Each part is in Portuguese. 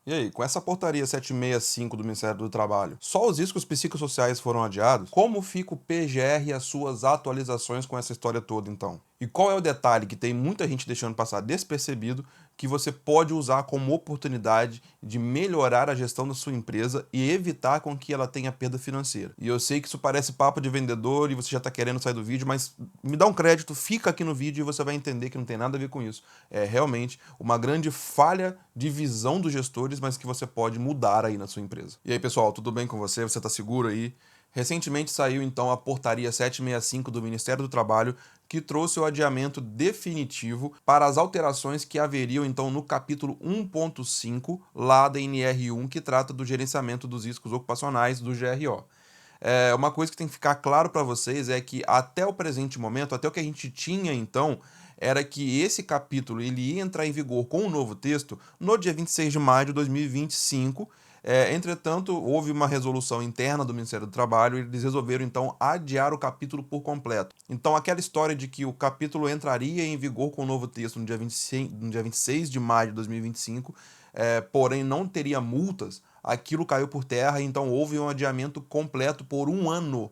E aí, com essa portaria 765 do Ministério do Trabalho, só os riscos psicossociais foram adiados? Como fica o PGR e as suas atualizações com essa história toda, então? E qual é o detalhe que tem muita gente deixando passar despercebido que você pode usar como oportunidade de melhorar a gestão da sua empresa e evitar com que ela tenha perda financeira? E eu sei que isso parece papo de vendedor e você já está querendo sair do vídeo, mas me dá um crédito, fica aqui no vídeo e você vai entender que não tem nada a ver com isso. É realmente uma grande falha de visão dos gestores, mas que você pode mudar aí na sua empresa. E aí, pessoal, tudo bem com você? Você está seguro aí? Recentemente saiu então a portaria 765 do Ministério do Trabalho, que trouxe o adiamento definitivo para as alterações que haveriam então no capítulo 1.5 lá da NR1, que trata do gerenciamento dos riscos ocupacionais do GRO. Uma coisa que tem que ficar claro para vocês é que até o presente momento, até o que a gente tinha então, era que esse capítulo ele ia entrar em vigor com o novo texto no dia 26 de maio de 2025. Entretanto, houve uma resolução interna do Ministério do Trabalho e eles resolveram então adiar o capítulo por completo. Então, aquela história de que o capítulo entraria em vigor com o novo texto no dia 26 de maio de 2025, porém não teria multas, aquilo caiu por terra, então houve um adiamento completo por um ano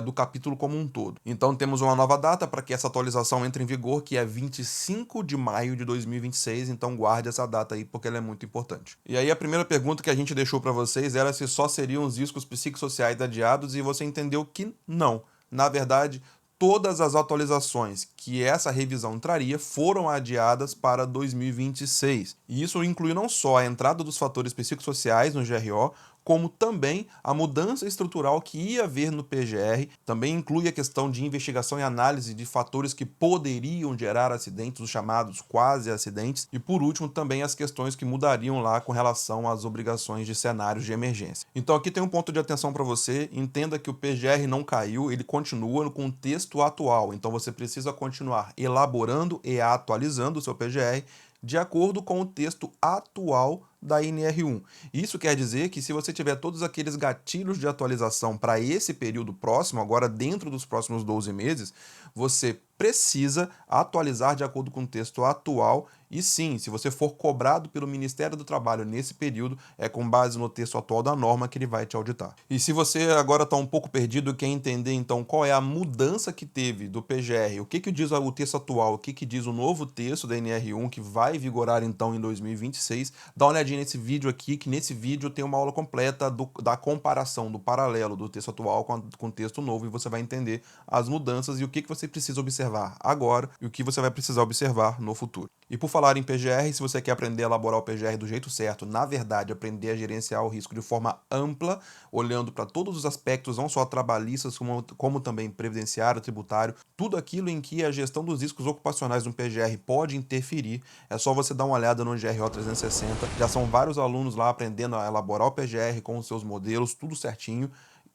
do capítulo como um todo. Então temos uma nova data para que essa atualização entre em vigor, que é 25 de maio de 2026, então guarde essa data aí porque ela é muito importante. E aí a primeira pergunta que a gente deixou para vocês era se só seriam os riscos psicossociais adiados e você entendeu que não. Na verdade, todas as atualizações que essa revisão traria foram adiadas para 2026. E isso inclui não só a entrada dos fatores psicossociais no GRO, como também a mudança estrutural que ia haver no PGR, também inclui a questão de investigação e análise de fatores que poderiam gerar acidentes, os chamados quase acidentes, e por último também as questões que mudariam lá com relação às obrigações de cenários de emergência. Então aqui tem um ponto de atenção para você, entenda que o PGR não caiu, ele continua com o texto atual, então você precisa continuar elaborando e atualizando o seu PGR de acordo com o texto atual da NR1. Isso quer dizer que se você tiver todos aqueles gatilhos de atualização para esse período próximo, agora dentro dos próximos 12 meses, você precisa atualizar de acordo com o texto atual. E sim, se você for cobrado pelo Ministério do Trabalho nesse período, é com base no texto atual da norma que ele vai te auditar. E se você agora está um pouco perdido e quer entender então qual é a mudança que teve do PGR, o que diz o texto atual, o que diz o novo texto da NR1 que vai vigorar então em 2026, dá uma olhadinha nesse vídeo aqui, que nesse vídeo tem uma aula completa da comparação, do paralelo do texto atual com o texto novo, e você vai entender as mudanças e o que você precisa observar agora e o que você vai precisar observar no futuro. E por falar em PGR, se você quer aprender a elaborar o PGR do jeito certo, na verdade, aprender a gerenciar o risco de forma ampla, olhando para todos os aspectos, não só trabalhistas, como também previdenciário, tributário, tudo aquilo em que a gestão dos riscos ocupacionais no PGR pode interferir, é só você dar uma olhada no GRO 360. Já são vários alunos lá aprendendo a elaborar o PGR com os seus modelos, tudo certinho,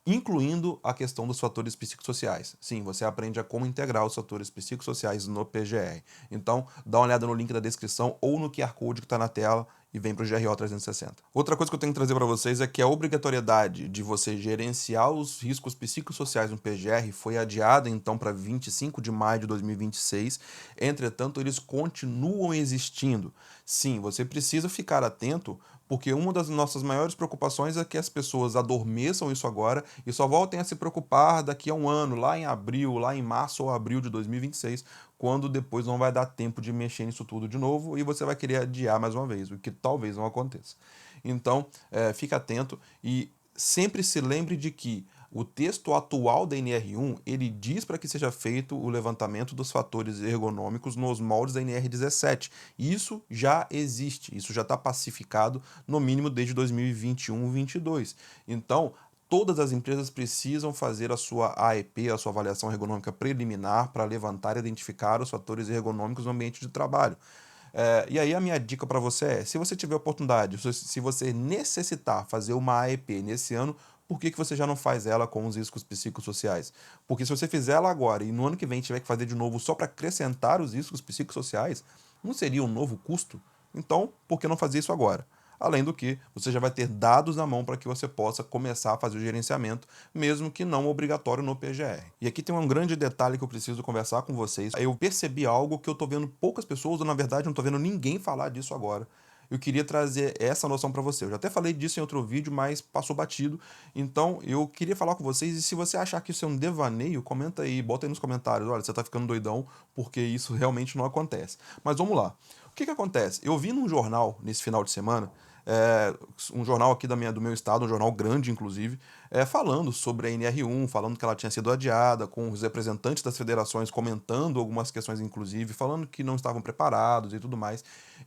incluindo a questão dos fatores psicossociais. Sim, você aprende a como integrar os fatores psicossociais no PGR. Então, dá uma olhada no link da descrição ou no QR Code que está na tela e vem para o GRO 360. Outra coisa que eu tenho que trazer para vocês é que a obrigatoriedade de você gerenciar os riscos psicossociais no PGR foi adiada então para 25 de maio de 2026. Entretanto, eles continuam existindo. Sim, você precisa ficar atento, porque uma das nossas maiores preocupações é que as pessoas adormeçam isso agora e só voltem a se preocupar daqui a um ano, lá em abril, lá em março ou abril de 2026, quando depois não vai dar tempo de mexer nisso tudo de novo e você vai querer adiar mais uma vez, o que talvez não aconteça. Então, fique atento e sempre se lembre de que o texto atual da NR1, ele diz para que seja feito o levantamento dos fatores ergonômicos nos moldes da NR17. Isso já existe, isso já está pacificado, no mínimo desde 2021-22. Então, todas as empresas precisam fazer a sua AEP, a sua avaliação ergonômica preliminar, para levantar e identificar os fatores ergonômicos no ambiente de trabalho. E aí a minha dica para você é, se você tiver oportunidade, se você necessitar fazer uma AEP nesse ano, por que você já não faz ela com os riscos psicossociais? Porque se você fizer ela agora e no ano que vem tiver que fazer de novo só para acrescentar os riscos psicossociais, não seria um novo custo? Então, por que não fazer isso agora? Além do que, você já vai ter dados na mão para que você possa começar a fazer o gerenciamento, mesmo que não obrigatório no PGR. E aqui tem um grande detalhe que eu preciso conversar com vocês. Eu percebi algo que eu estou vendo poucas pessoas, ou na verdade não estou vendo ninguém falar disso agora. eu queria trazer essa noção para você. Eu já até falei disso em outro vídeo, mas passou batido. Então, eu queria falar com vocês, e se você achar que isso é um devaneio, comenta aí, bota aí nos comentários. Olha, você tá ficando doidão, porque isso realmente não acontece. Mas vamos lá. O que que acontece? Eu vi num jornal, nesse final de semana, é, um jornal aqui do meu estado, um jornal grande, inclusive, falando sobre a NR1, falando que ela tinha sido adiada, com os representantes das federações comentando algumas questões, inclusive, falando que não estavam preparados e tudo mais.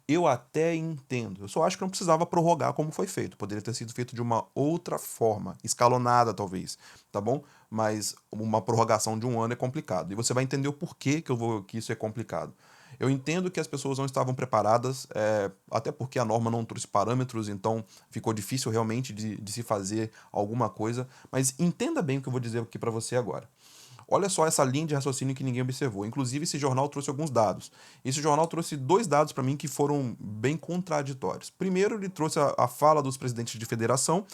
Eu até entendo. Eu só acho que não precisava prorrogar como foi feito. Poderia ter sido feito de uma outra forma, escalonada talvez, tá bom? Mas uma prorrogação de um ano é complicado. E você vai entender o porquê que isso é complicado. Eu entendo que as pessoas não estavam preparadas, até porque a norma não trouxe parâmetros, então ficou difícil realmente de se fazer alguma coisa. Mas entenda bem o que eu vou dizer aqui para você agora. Olha só essa linha de raciocínio que ninguém observou. Inclusive, esse jornal trouxe alguns dados. Esse jornal trouxe dois dados para mim que foram bem contraditórios. Primeiro, ele trouxe a fala dos presidentes de federação,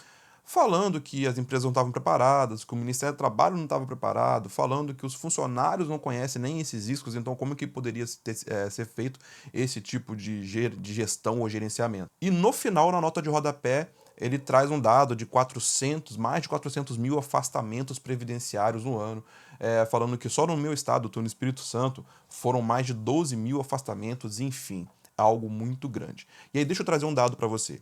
falando que as empresas não estavam preparadas, que o Ministério do Trabalho não estava preparado, falando que os funcionários não conhecem nem esses riscos, então como que poderia ser feito esse tipo de gestão ou gerenciamento. E no final, na nota de rodapé, ele traz um dado de mais de 400 mil afastamentos previdenciários no ano, falando que só no meu estado, no Espírito Santo, foram mais de 12 mil afastamentos, enfim, algo muito grande. E aí deixa eu trazer um dado para você.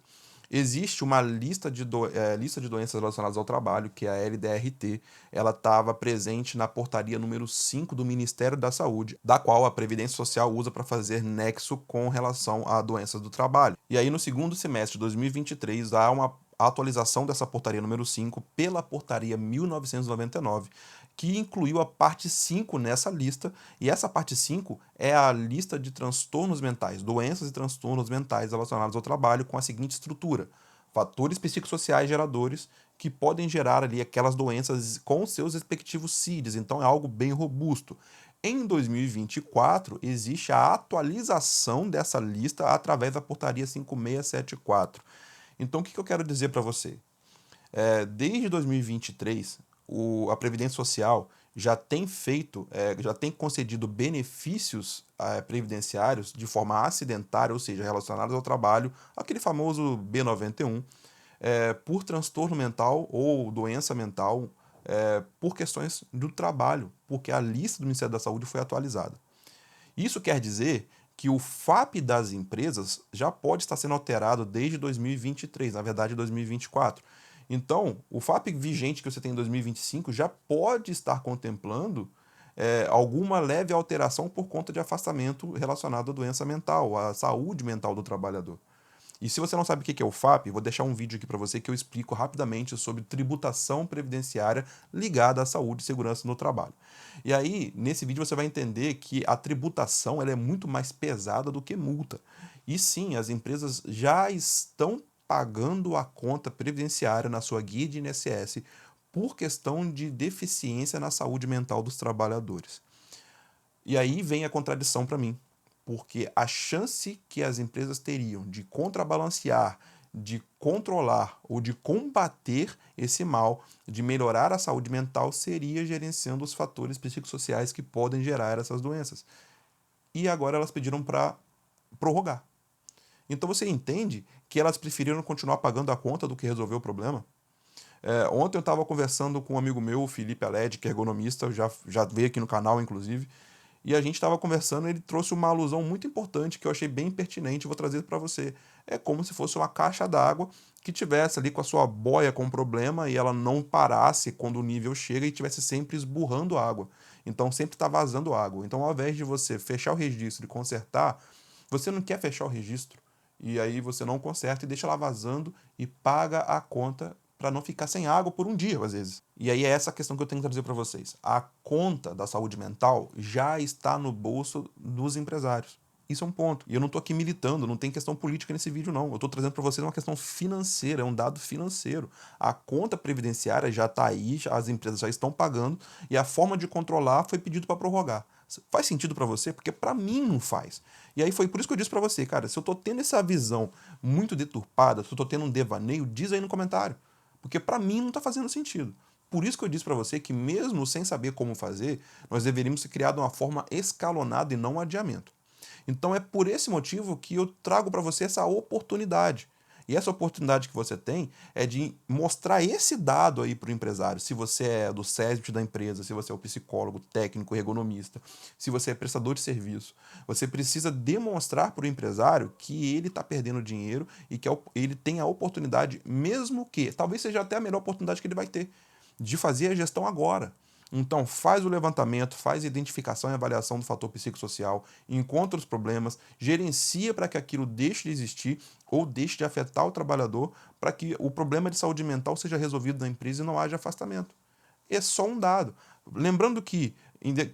Existe uma lista de doenças relacionadas ao trabalho, que é a LDRT. Ela estava presente na portaria número 5 do Ministério da Saúde, da qual a Previdência Social usa para fazer nexo com relação a doenças do trabalho. E aí, no segundo semestre de 2023, há uma atualização dessa portaria número 5 pela portaria 1999, que incluiu a parte 5 nessa lista, e essa parte 5 é a lista de transtornos mentais, doenças e transtornos mentais relacionados ao trabalho, com a seguinte estrutura: fatores psicossociais geradores que podem gerar ali aquelas doenças com seus respectivos CIDs, então é algo bem robusto. Em 2024, existe a atualização dessa lista através da portaria 5674. Então, o que eu quero dizer para você? Desde 2023, a Previdência Social já tem já tem concedido benefícios previdenciários de forma acidentária, ou seja, relacionados ao trabalho, aquele famoso B91, por transtorno mental ou doença mental, por questões do trabalho, porque a lista do Ministério da Saúde foi atualizada. Isso quer dizer que o FAP das empresas já pode estar sendo alterado desde 2023, na verdade 2024. Então, o FAP vigente que você tem em 2025 já pode estar contemplando alguma leve alteração por conta de afastamento relacionado à doença mental, à saúde mental do trabalhador. E se você não sabe o que é o FAP, vou deixar um vídeo aqui para você que eu explico rapidamente sobre tributação previdenciária ligada à saúde e segurança no trabalho. E aí, nesse vídeo você vai entender que a tributação ela é muito mais pesada do que multa. E sim, as empresas já estão pagando a conta previdenciária na sua guia de INSS por questão de deficiência na saúde mental dos trabalhadores. E aí vem a contradição para mim, porque a chance que as empresas teriam de contrabalancear, de controlar ou de combater esse mal, de melhorar a saúde mental, seria gerenciando os fatores psicossociais que podem gerar essas doenças. E agora elas pediram para prorrogar. Então você entende que elas preferiram continuar pagando a conta do que resolver o problema? Ontem eu estava conversando com um amigo meu, o Felipe Aled, que é ergonomista, já veio aqui no canal, inclusive, e a gente estava conversando, ele trouxe uma alusão muito importante que eu achei bem pertinente, vou trazer para você. É como se fosse uma caixa d'água que tivesse ali com a sua boia com problema e ela não parasse quando o nível chega e tivesse sempre esburrando água. Então sempre está vazando água. Então ao invés de você fechar o registro e consertar, você não quer fechar o registro. E aí você não conserta e deixa lá vazando e paga a conta para não ficar sem água por um dia, às vezes. E aí é essa questão que eu tenho que trazer para vocês. A conta da saúde mental já está no bolso dos empresários. Isso é um ponto. E eu não estou aqui militando, não tem questão política nesse vídeo, não. Eu estou trazendo para vocês uma questão financeira, é um dado financeiro. A conta previdenciária já está aí, as empresas já estão pagando, e a forma de controlar foi pedido para prorrogar. Faz sentido para você? Porque para mim não faz. E aí foi por isso que eu disse para você, cara, se eu estou tendo essa visão muito deturpada, se eu estou tendo um devaneio, diz aí no comentário. Porque para mim não está fazendo sentido. Por isso que eu disse para você que mesmo sem saber como fazer, nós deveríamos ter criado uma forma escalonada e não um adiamento. Então é por esse motivo que eu trago para você essa oportunidade. E essa oportunidade que você tem é de mostrar esse dado aí para o empresário. Se você é do CESBIT da empresa, se você é o psicólogo, técnico, ergonomista, se você é prestador de serviço, você precisa demonstrar para o empresário que ele está perdendo dinheiro e que ele tem a oportunidade, mesmo que, talvez seja até a melhor oportunidade que ele vai ter, de fazer a gestão agora. Então, faz o levantamento, faz a identificação e avaliação do fator psicossocial, encontra os problemas, gerencia para que aquilo deixe de existir ou deixe de afetar o trabalhador, para que o problema de saúde mental seja resolvido na empresa e não haja afastamento. É só um dado. Lembrando que,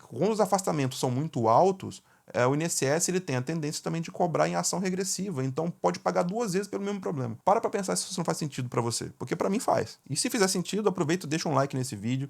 quando os afastamentos são muito altos, o INSS ele tem a tendência também de cobrar em ação regressiva, então pode pagar 2 vezes pelo mesmo problema. Para pensar se isso não faz sentido para você, porque para mim faz. E se fizer sentido, aproveita e deixa um like nesse vídeo,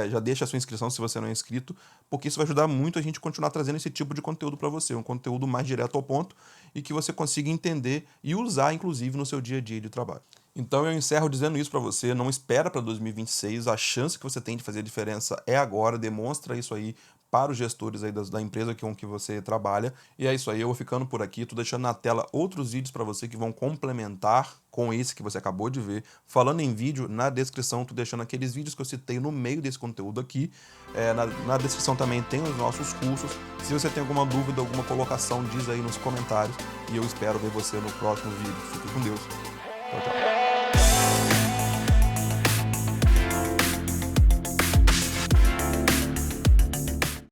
já deixa a sua inscrição se você não é inscrito, porque isso vai ajudar muito a gente a continuar trazendo esse tipo de conteúdo para você, um conteúdo mais direto ao ponto e que você consiga entender e usar, inclusive, no seu dia a dia de trabalho. Então eu encerro dizendo isso para você, não espera para 2026, a chance que você tem de fazer a diferença é agora, demonstra isso aí para os gestores aí da empresa com que você trabalha. E é isso aí, eu vou ficando por aqui, tô deixando na tela outros vídeos para você que vão complementar com esse que você acabou de ver. Falando em vídeo, na descrição tô deixando aqueles vídeos que eu citei no meio desse conteúdo aqui. Na descrição também tem os nossos cursos. Se você tem alguma dúvida, alguma colocação, diz aí nos comentários. E eu espero ver você no próximo vídeo. Fique com Deus. Tchau, tchau.